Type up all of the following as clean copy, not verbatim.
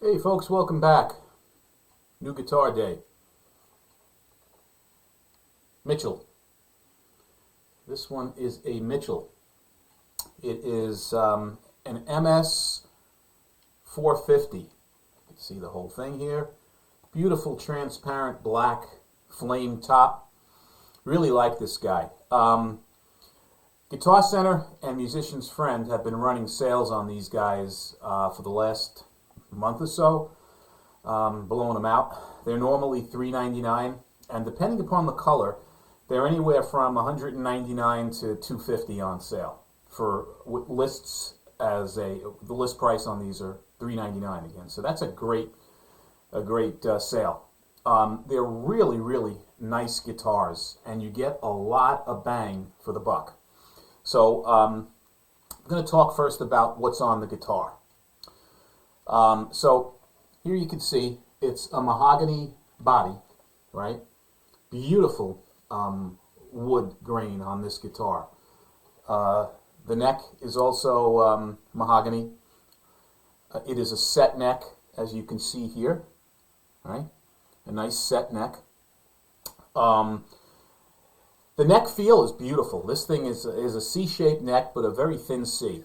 Hey folks, welcome back. New guitar day. Mitchell. This one is a Mitchell. It is an MS 450. You can see the whole thing here. Beautiful transparent black flame top. Really like this guy. Guitar Center and Musician's Friend have been running sales on these guys for the last month or so, blowing them out. They're normally $3.99, and depending upon the color, they're anywhere from $199 to $250 on sale. For lists, the list price on these are $3.99 again. So that's a great sale. They're really nice guitars, and you get a lot of bang for the buck. So I'm going to talk first about what's on the guitar. So here you can see it's a mahogany body, right? Beautiful wood grain on this guitar. The neck is also mahogany. It is a set neck, as you can see here, right? A nice set neck. The neck feel is beautiful. This thing is a C-shaped neck, but a very thin C.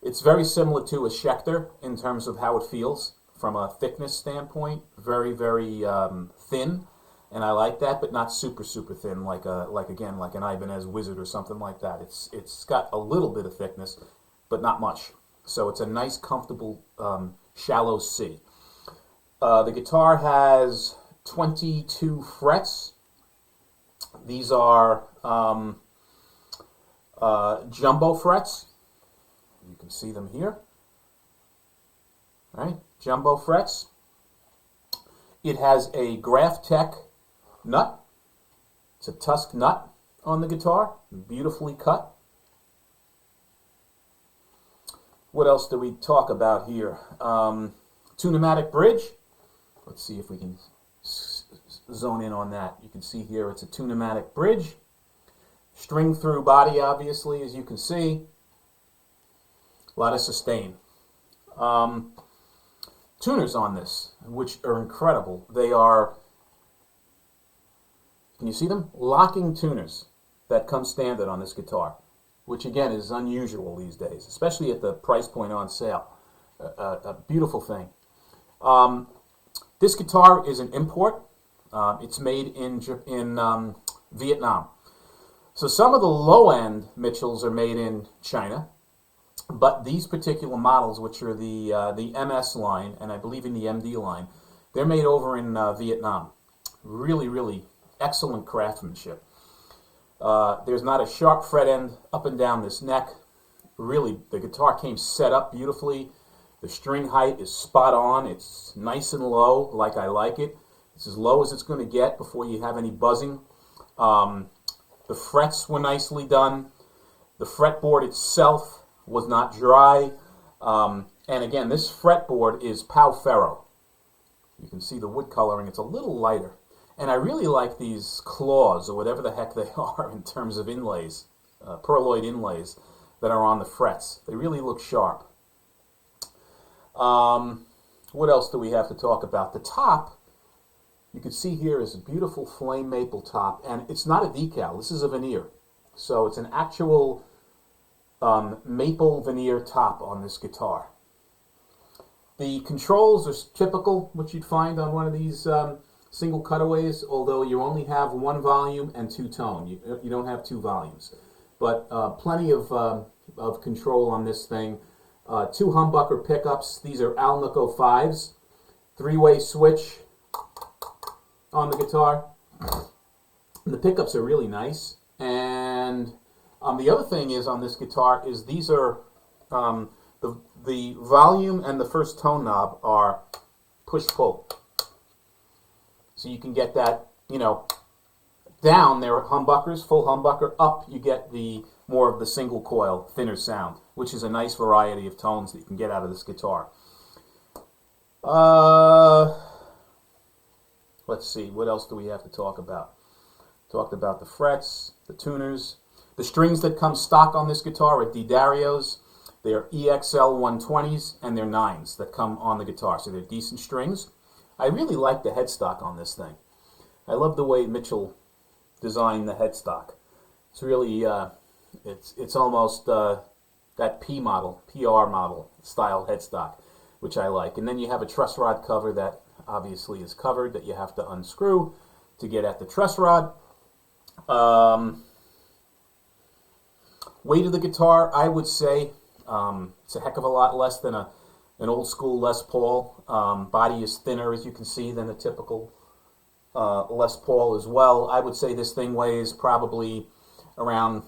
It's very similar to a Schecter in terms of how it feels from a thickness standpoint. Very thin, and I like that, but not super thin like an Ibanez Wizard or something like that. It's got a little bit of thickness, but not much. So it's a nice, comfortable, shallow C. The guitar has 22 frets. These are jumbo frets. You can see them here. All right, jumbo frets. It has a Graphtec nut. It's a Tusk nut on the guitar, beautifully cut. What else do we talk about here? Tunematic bridge. Let's see if we can zone in on that. You can see here it's a tunematic bridge. String through body, obviously, as you can see. A lot of sustain. Tuners on this, which are incredible. They are, can you see them? Locking tuners that come standard on this guitar, which again is unusual these days, especially at the price point on sale. A beautiful thing. This guitar is an import. It's made in Vietnam. So some of the low-end Mitchells are made in China. But these particular models, which are the MS line, and I believe in the MD line, they're made over in Vietnam. Really excellent craftsmanship. There's not a sharp fret end up and down this neck. Really, the guitar came set up beautifully. The string height is spot on. It's nice and low, like I like it. It's as low as it's going to get before you have any buzzing. The frets were nicely done. The fretboard itself was not dry, and again, this fretboard is Pau Ferro. You can see the wood coloring. It's a little lighter, and I really like these claws, or whatever the heck they are, in terms of inlays, pearloid inlays that are on the frets. They really look sharp. What else do we have to talk about? The top, you can see here, is a beautiful flame maple top, and it's not a decal. This is a veneer, so it's an actual maple veneer top on this guitar. The controls are typical, what you'd find on one of these single cutaways, although you only have one volume and two tone. You don't have two volumes. But plenty of control on this thing. Two humbucker pickups. These are Alnico 5s. Three-way switch on the guitar. The pickups are really nice. And the other thing is on this guitar is these are the volume and the first tone knob are push-pull. So you can get that, down there are humbuckers, full humbucker. Up you get the more of the single coil, thinner sound, which is a nice variety of tones that you can get out of this guitar. Let's see, what else do we have to talk about? Talked about the frets, the tuners. The strings that come stock on this guitar are D'Addario's. They're EXL 120s and they're 9s that come on the guitar, so they're decent strings. I really like the headstock on this thing. I love the way Mitchell designed the headstock. It's really, it's almost that PR model style headstock, which I like. And then you have a truss rod cover that obviously is covered that you have to unscrew to get at the truss rod. Weight of the guitar, I would say it's a heck of a lot less than an old school Les Paul. Body is thinner, as you can see, than a typical Les Paul as well. I would say this thing weighs probably around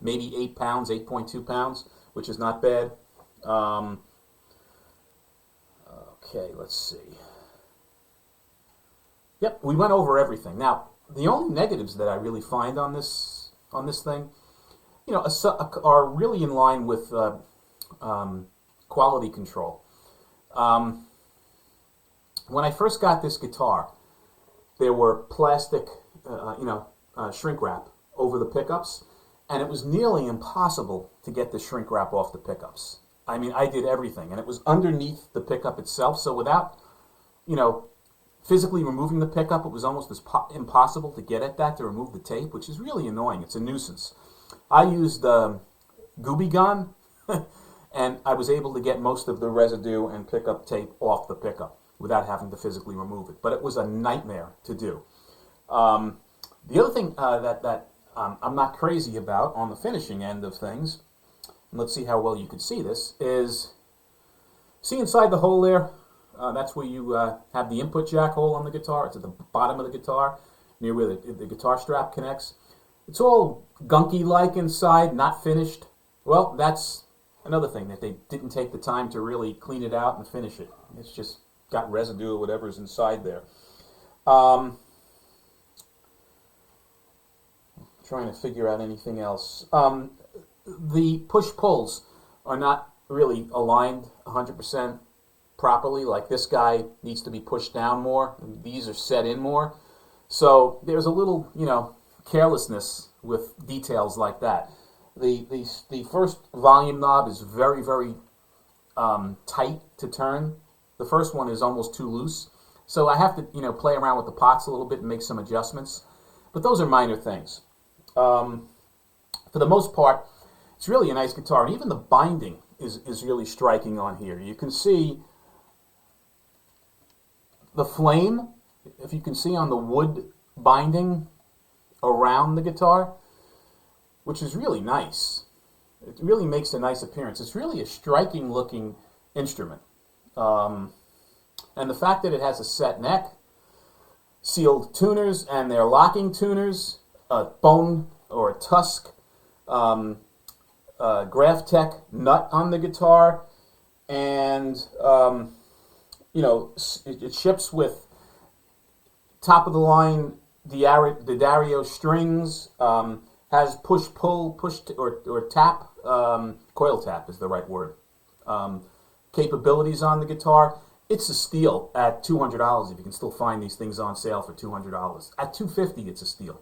maybe 8 pounds, 8.2 pounds, which is not bad. Okay, let's see. Yep, we went over everything. Now, the only negatives that I really find on this thing, you know, are really in line with quality control. When I first got this guitar, there were plastic, shrink wrap over the pickups, and it was nearly impossible to get the shrink wrap off the pickups. I mean, I did everything, and it was underneath the pickup itself, so without, physically removing the pickup, it was almost impossible to get at that, to remove the tape, which is really annoying. It's a nuisance. I used Gooby Gun, and I was able to get most of the residue and pickup tape off the pickup without having to physically remove it. But it was a nightmare to do. The other thing that I'm not crazy about on the finishing end of things, and let's see how well you can see this, is see inside the hole there? That's where you have the input jack hole on the guitar. It's at the bottom of the guitar, near where the guitar strap connects. It's all gunky-like inside, not finished. Well, that's another thing, that they didn't take the time to really clean it out and finish it. It's just got residue or whatever's inside there. Trying to figure out anything else. The push-pulls are not really aligned 100% properly. Like this guy needs to be pushed down more. These are set in more. So there's a little, carelessness with details like that. The first volume knob is very, very tight to turn. The first one is almost too loose. So I have to, play around with the pots a little bit and make some adjustments. But those are minor things. For the most part, it's really a nice guitar. And even the binding is really striking on here. You can see the flame, if you can see on the wood binding around the guitar, which is really nice. It really makes a nice appearance. It's really a striking looking instrument. And the fact that it has a set neck, sealed tuners, and they're locking tuners, a bone or a tusk, Graphtec nut on the guitar, and it ships with top of the line D'Addario strings, has push-pull, or tap, coil tap is the right word, capabilities on the guitar. It's a steal at $200 if you can still find these things on sale for $200. At $250, it's a steal.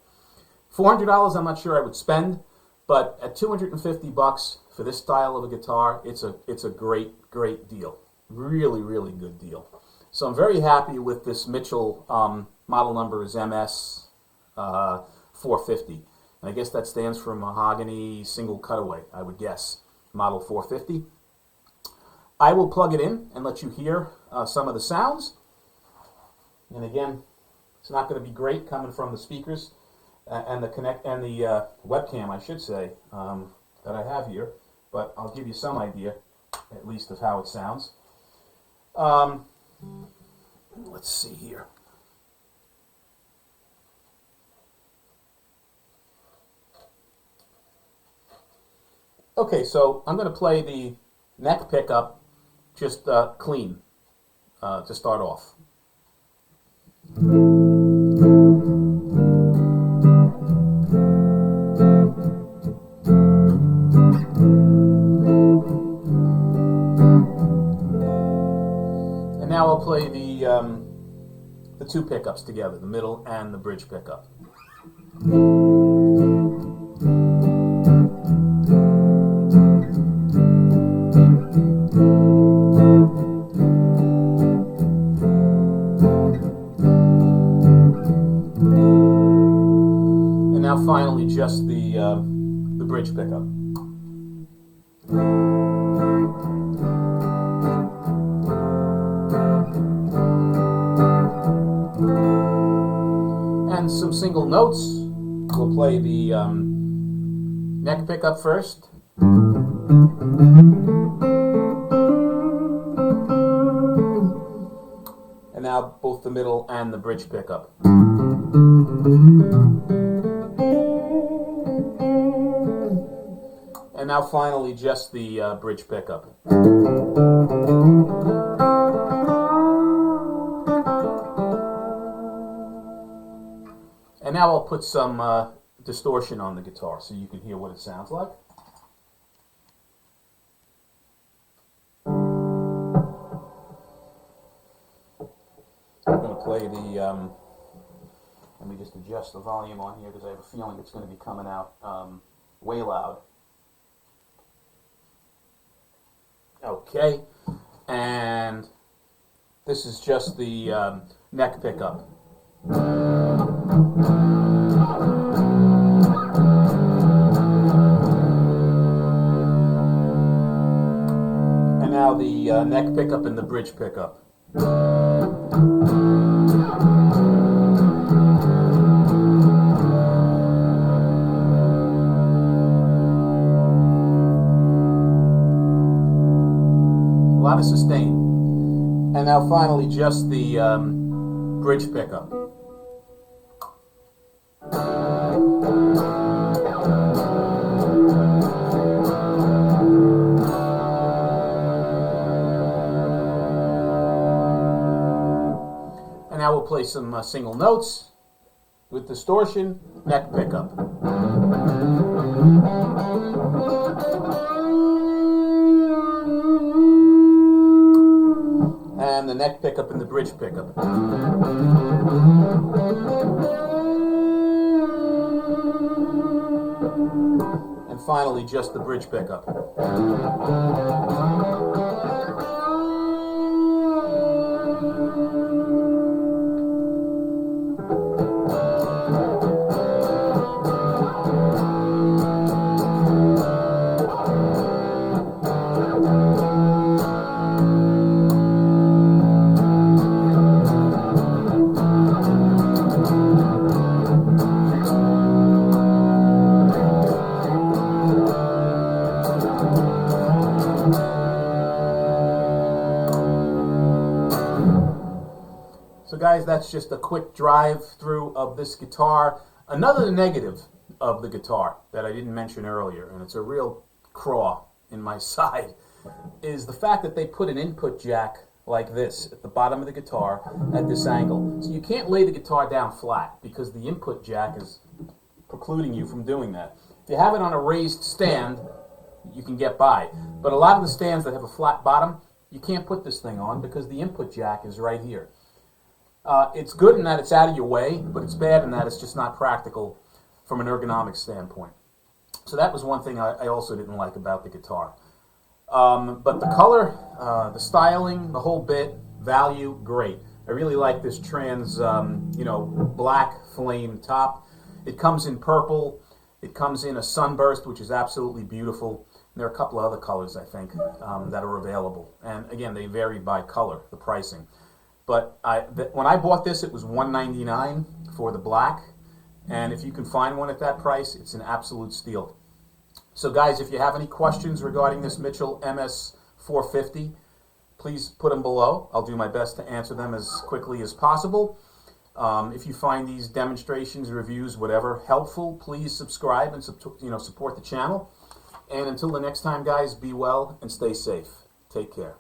$400, I'm not sure I would spend, but at $250 for this style of a guitar, it's a great, great deal. Really, really good deal. So I'm very happy with this Mitchell. Model number is MS 450. And I guess that stands for mahogany single cutaway, I would guess. Model 450. I will plug it in and let you hear some of the sounds. And again, it's not going to be great coming from the speakers and the webcam, I should say, that I have here. But I'll give you some idea, at least, of how it sounds. Let's see here. Okay, so I'm going to play the neck pickup just clean to start off. And now I'll play the two pickups together, the middle and the bridge pickup. And now finally just the bridge pickup. And some single notes. We'll play the neck pickup first. And now both the middle and the bridge pickup. And now finally just the bridge pickup. And now I'll put some distortion on the guitar so you can hear what it sounds like. I'm going to play the, let me just adjust the volume on here because I have a feeling it's going to be coming out way loud. Okay, and this is just the neck pickup. And now the neck pickup and the bridge pickup. A lot of sustain. And now finally just the bridge pickup. And now we'll play some single notes with distortion, neck pickup. And the neck pickup and the bridge pickup. And finally, just the bridge pickup. So guys, that's just a quick drive through of this guitar. Another negative of the guitar that I didn't mention earlier, and it's a real craw in my side, is the fact that they put an input jack like this at the bottom of the guitar at this angle. So you can't lay the guitar down flat because the input jack is precluding you from doing that. If you have it on a raised stand, you can get by. But a lot of the stands that have a flat bottom, you can't put this thing on because the input jack is right here. It's good in that it's out of your way, but it's bad in that it's just not practical from an ergonomic standpoint. So that was one thing I also didn't like about the guitar. But the color, the styling, the whole bit, value, great. I really like this trans, black flame top. It comes in purple. It comes in a sunburst, which is absolutely beautiful. And there are a couple of other colors, I think, that are available. And again, they vary by color, the pricing. But when I bought this, it was $199 for the black. And if you can find one at that price, it's an absolute steal. So guys, if you have any questions regarding this Mitchell MS450, please put them below. I'll do my best to answer them as quickly as possible. If you find these demonstrations, reviews, whatever, helpful, please subscribe and support the channel. And until the next time, guys, be well and stay safe. Take care.